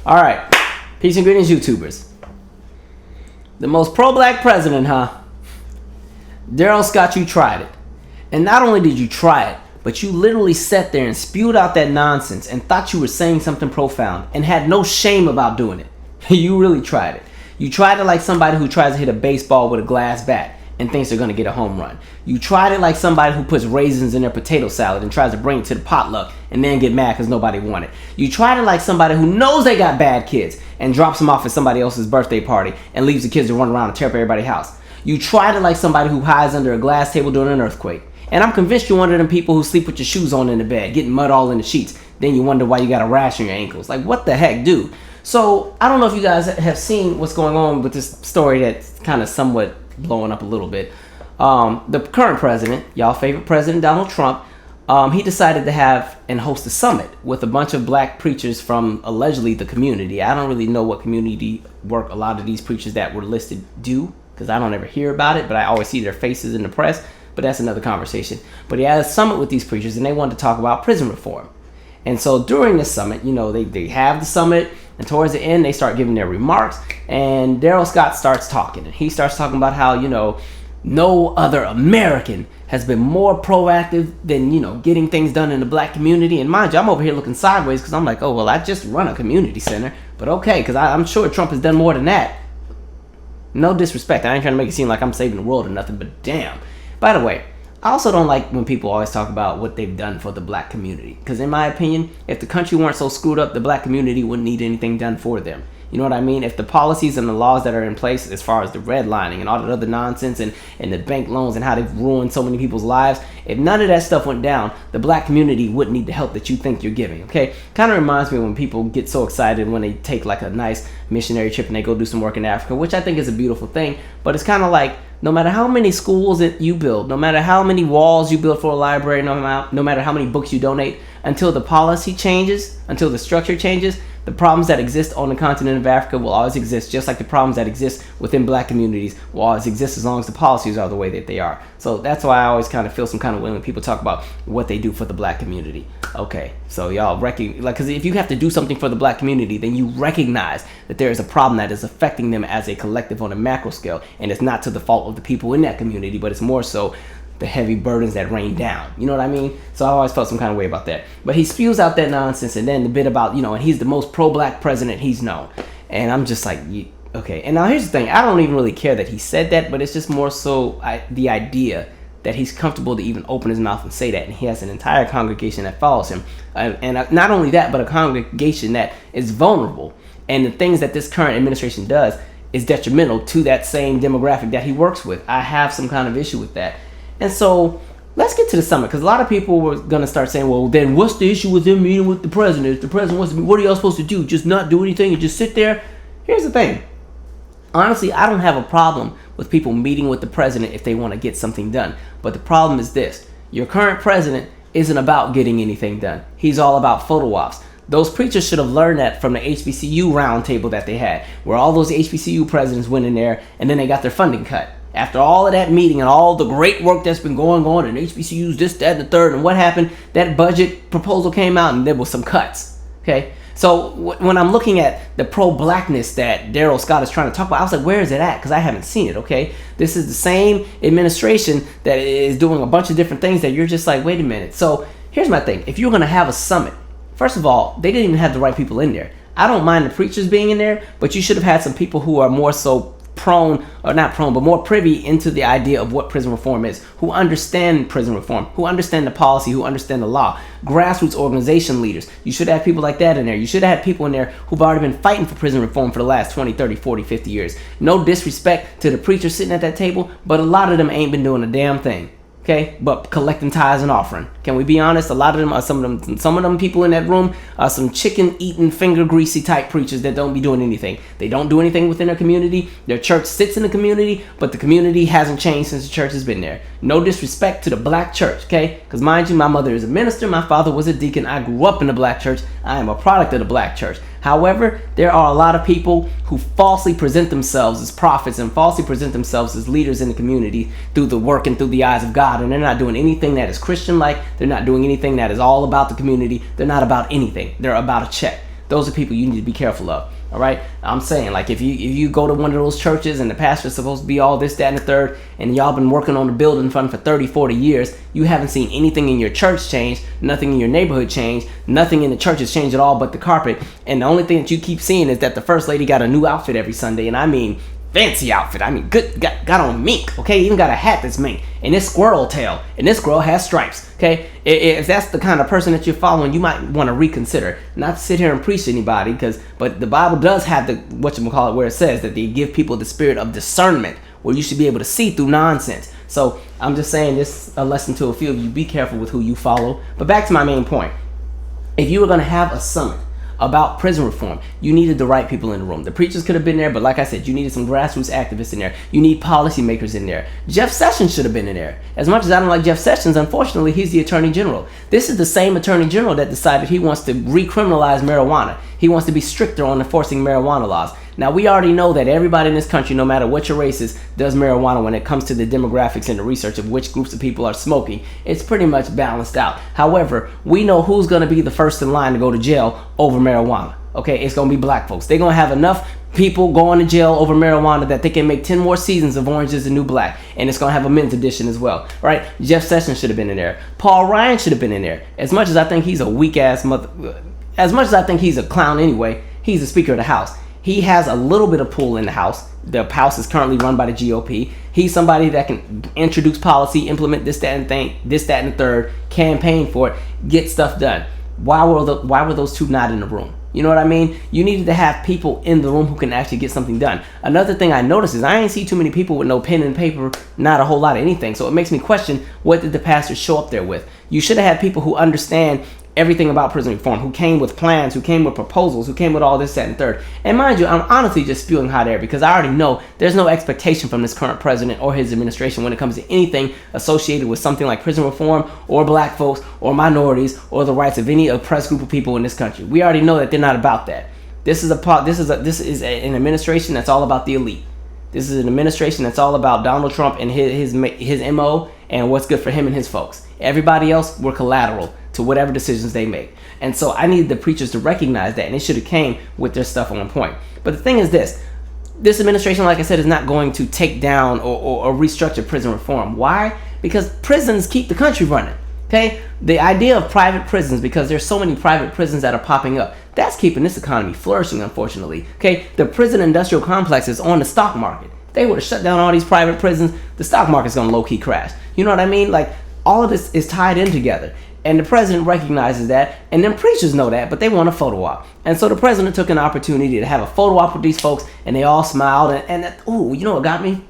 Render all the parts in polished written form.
All right. Peace and greetings, YouTubers. The most pro-black president, huh? Darrell Scott, you tried it. And not only did you try it, but you literally sat there and spewed out that nonsense and thought you were saying something profound and had no shame about doing it. You really tried it. You tried it like somebody who tries to hit a baseball with a glass bat and thinks they're going to get a home run. You tried it like somebody who puts raisins in their potato salad and tries to bring it to the potluck and then get mad because nobody wanted it. You tried it like somebody who knows they got bad kids and drops them off at somebody else's birthday party and leaves the kids to run around and tear up everybody's house. You tried it like somebody who hides under a glass table during an earthquake. And I'm convinced you're one of them people who sleep with your shoes on in the bed, getting mud all in the sheets. Then you wonder why you got a rash on your ankles. Like, what the heck, dude? So, I don't know if you guys have seen what's going on with this story that's kind of somewhat blowing up a little bit. The current president, y'all favorite president, Donald Trump, he decided to have and host a summit with a bunch of black preachers from allegedly the community. I don't really know what community work a lot of these preachers that were listed do, because I don't ever hear about it, but I always see their faces in the press. But that's another conversation. But he had a summit with these preachers, and they wanted to talk about prison reform. And so during the summit, you know, they have the summit, and towards the end, they start giving their remarks, and Darrell Scott starts talking. And he starts talking about how, you know, no other American has been more proactive than, you know, getting things done in the black community. And mind you, I'm over here looking sideways because I'm like, oh, well, I just run a community center. But okay, because I'm sure Trump has done more than that. No disrespect. I ain't trying to make it seem like I'm saving the world or nothing, but damn. By the way, I also don't like when people always talk about what they've done for the black community. Because in my opinion, if the country weren't so screwed up, the black community wouldn't need anything done for them. You know what I mean? If the policies and the laws that are in place as far as the redlining and all that other nonsense and the bank loans and how they've ruined so many people's lives, if none of that stuff went down, the black community wouldn't need the help that you think you're giving, okay? Kind of reminds me when people get so excited when they take like a nice missionary trip and they go do some work in Africa, which I think is a beautiful thing. But it's kind of like, no matter how many schools that you build, no matter how many walls you build for a library, no matter how many books you donate, until the policy changes, until the structure changes, the problems that exist on the continent of Africa will always exist, just like the problems that exist within black communities will always exist as long as the policies are the way that they are. So that's why I always kind of feel some kind of way when people talk about what they do for the black community. Okay, so y'all because if you have to do something for the black community, then you recognize that there is a problem that is affecting them as a collective on a macro scale, and it's not to the fault of the people in that community, but it's more so the heavy burdens that rain down. You know what I mean? So I always felt some kind of way about that. But he spews out that nonsense, and then the bit about, you know, and he's the most pro-black president he's known. And I'm just like, okay. And now here's the thing. I don't even really care that he said that, but it's just more so the idea that he's comfortable to even open his mouth and say that. And he has an entire congregation that follows him. And not only that, but a congregation that is vulnerable. And the things that this current administration does is detrimental to that same demographic that he works with. I have some kind of issue with that. And so let's get to the summit, because a lot of people were going to start saying, well, then what's the issue with him meeting with the president? If the president wants to meet, what are y'all supposed to do? Just not do anything and just sit there? Here's the thing. Honestly, I don't have a problem with people meeting with the president if they want to get something done. But the problem is this. Your current president isn't about getting anything done. He's all about photo ops. Those preachers should have learned that from the HBCU roundtable that they had, where all those HBCU presidents went in there and then they got their funding cut. After all of that meeting and all the great work that's been going on and HBCUs, this, that, and the third, and what happened, that budget proposal came out and there was some cuts, okay? So when I'm looking at the pro-blackness that Darrell Scott is trying to talk about, I was like, where is it at? Because I haven't seen it, okay? This is the same administration that is doing a bunch of different things that you're just like, wait a minute. So here's my thing. If you're going to have a summit, first of all, they didn't even have the right people in there. I don't mind the preachers being in there, but you should have had some people who are more so more privy into the idea of what prison reform is, who understand prison reform, who understand the policy, who understand the law, grassroots organization leaders. You should have people like that in there. You should have had people in there who've already been fighting for prison reform for the last 20, 30, 40, 50 years. No disrespect to the preachers sitting at that table, but a lot of them ain't been doing a damn thing. Okay, but collecting tithes and offering. Can we be honest? A lot of them are some of them people in that room are some chicken eating, finger greasy type preachers that don't be doing anything. They don't do anything within their community. Their church sits in the community, but the community hasn't changed since the church has been there. No disrespect to the black church, okay? Because mind you, my mother is a minister, my father was a deacon. I grew up in the black church. I am a product of the black church. However, there are a lot of people who falsely present themselves as prophets and falsely present themselves as leaders in the community through the work and through the eyes of God. And they're not doing anything that is Christian-like. They're not doing anything that is all about the community. They're not about anything. They're about a check. those are people you need to be careful of. All right, I'm saying, like, if you go to one of those churches and the pastor's supposed to be all this, that, and the third, and y'all been working on the building fund for 30, 40 years, you haven't seen anything in your church change, nothing in your neighborhood change, nothing in the church has changed at all but the carpet, and the only thing that you keep seeing is that the first lady got a new outfit every Sunday, and I mean fancy outfit. I mean, good, got on mink, okay? Even got a hat that's mink, and it's squirrel tail, and this girl has stripes, okay? If that's the kind of person that you're following, you might want to reconsider. Not to sit here and preach to anybody, but the Bible does have the whatchamacallit, where it says that they give people the spirit of discernment, where you should be able to see through nonsense. So I'm just saying this a lesson to a few of you. Be careful with who you follow. But back to my main point. If you were going to have a summit about prison reform, you needed the right people in the room. The preachers could have been there, but like I said, you needed some grassroots activists in there. You need policymakers in there. Jeff Sessions should have been in there. As much as I don't like Jeff Sessions, unfortunately, he's the Attorney General. This is the same Attorney General that decided he wants to recriminalize marijuana. He wants to be stricter on enforcing marijuana laws. Now, we already know that everybody in this country, no matter what your race is, does marijuana when it comes to the demographics and the research of which groups of people are smoking. It's pretty much balanced out. However, we know who's going to be the first in line to go to jail over marijuana. Okay, it's going to be black folks. They're going to have enough people going to jail over marijuana that they can make 10 more seasons of Orange is the New Black. And it's going to have a men's edition as well. Right? Jeff Sessions should have been in there. Paul Ryan should have been in there. As much as I think he's a weak-ass as much as I think he's a clown anyway, he's the Speaker of the House. He has a little bit of pull in the House. The House is currently run by the GOP. He's somebody that can introduce policy, implement this, that, and the third, campaign for it, get stuff done. Why were those two not in the room? You know what I mean? You needed to have people in the room who can actually get something done. Another thing I noticed is I ain't see too many people with no pen and paper, not a whole lot of anything. So it makes me question, what did the pastors show up there with? You should have had people who understand everything about prison reform, who came with plans, who came with proposals, who came with all this, that, and third. And mind you, I'm honestly just spewing hot air because I already know there's no expectation from this current president or his administration when it comes to anything associated with something like prison reform or black folks or minorities or the rights of any oppressed group of people in this country. We already know that they're not about that. This is an administration that's all about the elite. This is an administration that's all about Donald Trump and his MO and what's good for him and his folks. Everybody else, we're collateral to whatever decisions they make. And so I needed the preachers to recognize that, and they should have came with their stuff on point. But the thing is this administration, like I said, is not going to take down or restructure prison reform. Why? Because prisons keep the country running. Okay? The idea of private prisons, because there's so many private prisons that are popping up, that's keeping this economy flourishing, unfortunately. Okay? The prison industrial complex is on the stock market. They would have shut down all these private prisons, the stock market's going to low-key crash. You know what I mean? Like, all of this is tied in together. And the president recognizes that, and then preachers know that, but they want a photo op. And so the president took an opportunity to have a photo op with these folks, and they all smiled, ooh, you know what got me?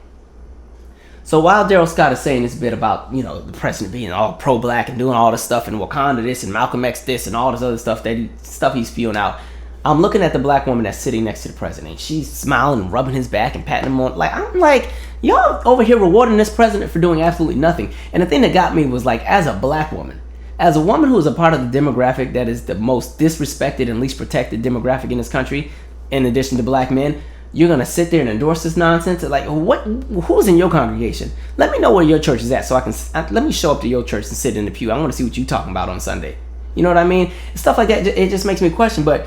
So while Darrell Scott is saying this bit about, you know, the president being all pro-black and doing all this stuff, and Wakanda this, and Malcolm X this, and all this other stuff he's spewing out, I'm looking at the black woman that's sitting next to the president. She's smiling and rubbing his back and patting him on. Like, I'm like, y'all over here rewarding this president for doing absolutely nothing. And the thing that got me was, like, as a black woman, as a woman who is a part of the demographic that is the most disrespected and least protected demographic in this country, in addition to black men, you're going to sit there and endorse this nonsense? Like, who's in your congregation? Let me know where your church is at so let me show up to your church and sit in the pew. I want to see what you're talking about on Sunday. You know what I mean? Stuff like that, it just makes me question. But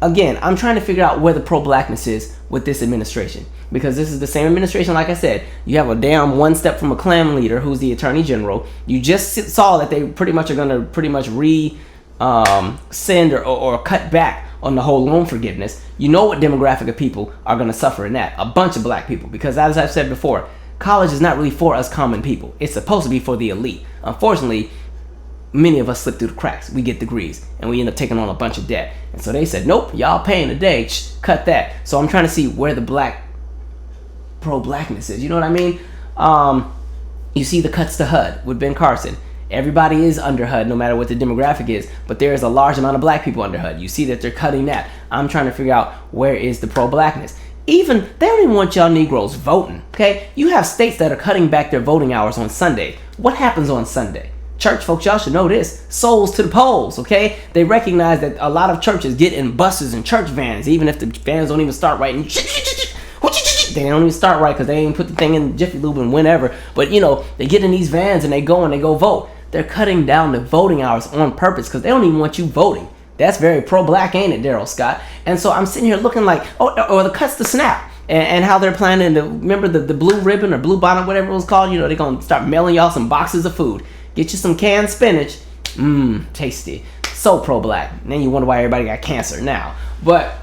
again, I'm trying to figure out where the pro-blackness is with this administration. Because this is the same administration, like I said. You have a damn one step from a Klan leader who's the Attorney General. You just saw that they pretty much are going to send or cut back on the whole loan forgiveness. You know what demographic of people are going to suffer in that. A bunch of black people. Because as I've said before, college is not really for us common people. It's supposed to be for the elite. Unfortunately, many of us slip through the cracks. We get degrees and we end up taking on a bunch of debt. And so they said, nope, y'all paying today. Cut that. So I'm trying to see where the black pro-blackness is. You know what I mean? You see the cuts to HUD with Ben Carson. Everybody is under HUD no matter what the demographic is, but there is a large amount of black people under HUD. You see that they're cutting that. I'm trying to figure out where is the pro-blackness. Even, they don't even want y'all Negroes voting, okay? You have states that are cutting back their voting hours on Sunday. What happens on Sunday? Church folks, y'all should know this. Souls to the polls, okay? They recognize that a lot of churches get in buses and church vans, even if the vans don't even start right. They don't even start right because they ain't put the thing in Jiffy Lube and whenever. But, you know, they get in these vans and they go vote. They're cutting down the voting hours on purpose because they don't even want you voting. That's very pro-black, ain't it, Darrell Scott? And so I'm sitting here looking like, or the cuts to snap. And how they're planning to, remember the blue ribbon or blue bonnet, whatever it was called? You know, they're going to start mailing y'all some boxes of food. Get you some canned spinach. Tasty. So pro-black. And then you wonder why everybody got cancer now. But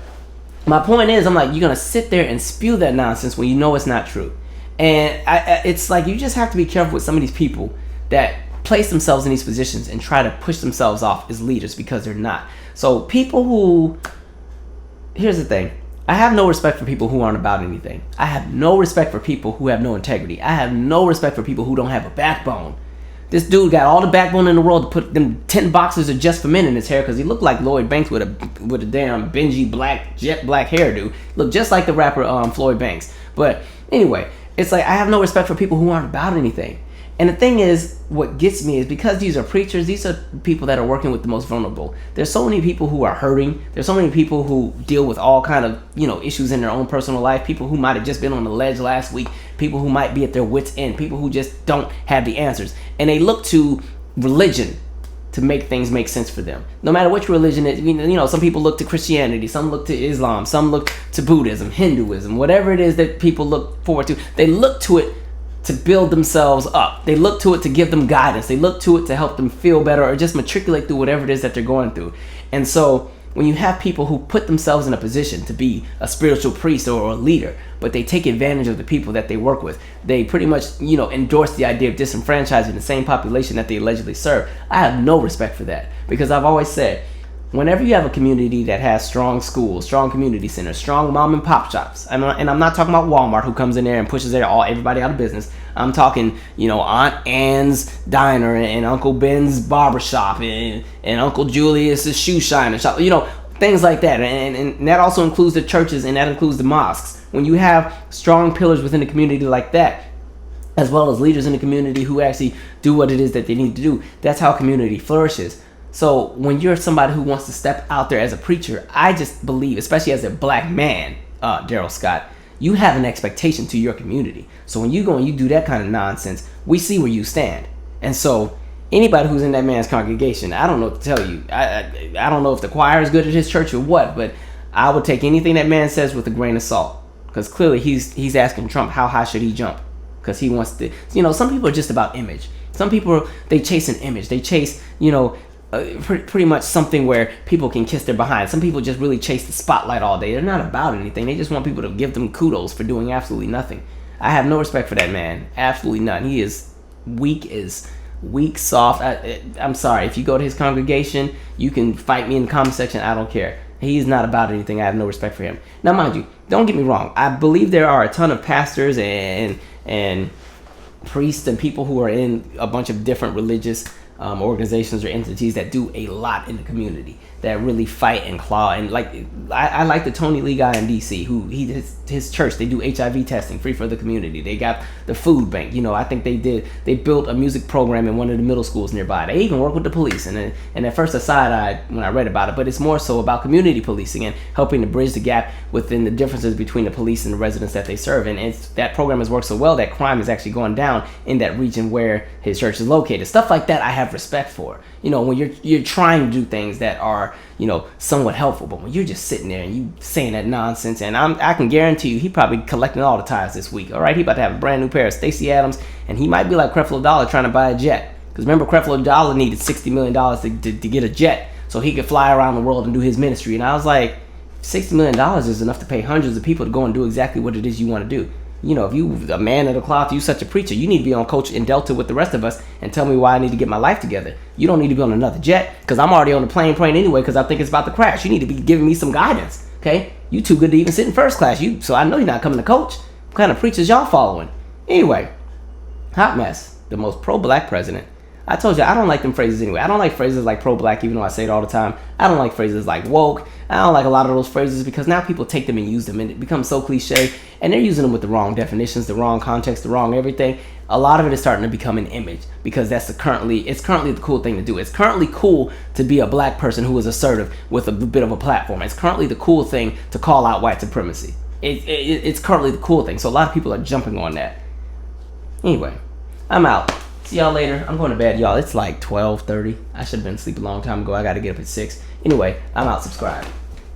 my point is, I'm like, you're going to sit there and spew that nonsense when you know it's not true. And it's like, you just have to be careful with some of these people that place themselves in these positions and try to push themselves off as leaders because they're not. So people who, here's the thing. I have no respect for people who aren't about anything. I have no respect for people who have no integrity. I have no respect for people who don't have a backbone. This dude got all the backbone in the world to put them 10 boxes of Just for Men in his hair because he looked like Lloyd Banks with a damn Benji jet black hairdo. Looked just like the rapper Floyd Banks. But anyway, it's like I have no respect for people who aren't about anything. And the thing is, what gets me is because these are preachers, these are people that are working with the most vulnerable. There's so many people who are hurting. There's so many people who deal with all kind of, issues in their own personal life. People who might have just been on the ledge last week. People who might be at their wits' end. People who just don't have the answers. And they look to religion to make things make sense for them. No matter which religion it is, some people look to Christianity, some look to Islam, some look to Buddhism, Hinduism, whatever it is that people look forward to. They look to it to build themselves up. They look to it to give them guidance. They look to it to help them feel better or just matriculate through whatever it is that they're going through. And so when you have people who put themselves in a position to be a spiritual priest or a leader, but they take advantage of the people that they work with, they pretty much, endorse the idea of disenfranchising the same population that they allegedly serve. I have no respect for that because I've always said, whenever you have a community that has strong schools, strong community centers, strong mom and pop shops, and I'm not talking about Walmart who comes in there and pushes everybody out of business. I'm talking, Aunt Ann's Diner and Uncle Ben's Barbershop and Uncle Julius's Shoe Shiner shop, things like that. And that also includes the churches and that includes the mosques. When you have strong pillars within the community like that, as well as leaders in the community who actually do what it is that they need to do, that's how a community flourishes. So when you're somebody who wants to step out there as a preacher, I just believe, especially as a black man, Darrell Scott, you have an expectation to your community. So when you go and you do that kind of nonsense, we see where you stand. And so anybody who's in that man's congregation, I don't know what to tell you. I don't know if the choir is good at his church or what, but I would take anything that man says with a grain of salt. Because clearly he's asking Trump, how high should he jump? Because he wants to, some people are just about image. Some people, they chase an image. They chase, pretty much something where people can kiss their behind. Some people just really chase the spotlight all day. They're not about anything. They just want people to give them kudos for doing absolutely nothing. I have no respect for that man. Absolutely none. He is weak, soft. I'm sorry. If you go to his congregation, you can fight me in the comment section. I don't care. He's not about anything. I have no respect for him. Now, mind you, don't get me wrong. I believe there are a ton of pastors and priests and people who are in a bunch of different religious organizations or entities that do a lot in the community, that really fight and claw. And I like the Tony Lee guy in DC who his church, they do HIV testing free for the community. They got the food bank. I think they built a music program in one of the middle schools nearby. They even work with the police. And at first aside, when I read about it, but it's more so about community policing and helping to bridge the gap within the differences between the police and the residents that they serve. And that program has worked so well that crime has actually gone down in that region where his church is located. Stuff like that I have respect for. When you're trying to do things that are, somewhat helpful, but when you're just sitting there and you saying that nonsense, and I can guarantee you he probably collecting all the tithes this week. All right, he about to have a brand new pair of Stacey Adams, and he might be like Creflo Dollar trying to buy a jet. Because remember, Creflo Dollar needed $60 million to get a jet so he could fly around the world and do his ministry. And I was like, $60 million is enough to pay hundreds of people to go and do exactly what it is you want to do. If you a man of the cloth, you such a preacher, you need to be on Coach in Delta with the rest of us and tell me why I need to get my life together. You don't need to be on another jet because I'm already on the plane anyway because I think it's about to crash. You need to be giving me some guidance, okay? You too good to even sit in first class. So I know you're not coming to coach. What kind of preachers y'all following? Anyway, hot mess. The most pro-black president. I told you, I don't like them phrases anyway. I don't like phrases like pro-black, even though I say it all the time. I don't like phrases like woke. I don't like a lot of those phrases because now people take them and use them and it becomes so cliche. And they're using them with the wrong definitions, the wrong context, the wrong everything. A lot of it is starting to become an image because it's currently the cool thing to do. It's currently cool to be a black person who is assertive with a bit of a platform. It's currently the cool thing to call out white supremacy. It's currently the cool thing. So a lot of people are jumping on that. Anyway, I'm out. See y'all later. I'm going to bed, y'all. It's like 12:30. I should have been asleep a long time ago. I got to get up at 6. Anyway, I'm out. Subscribe.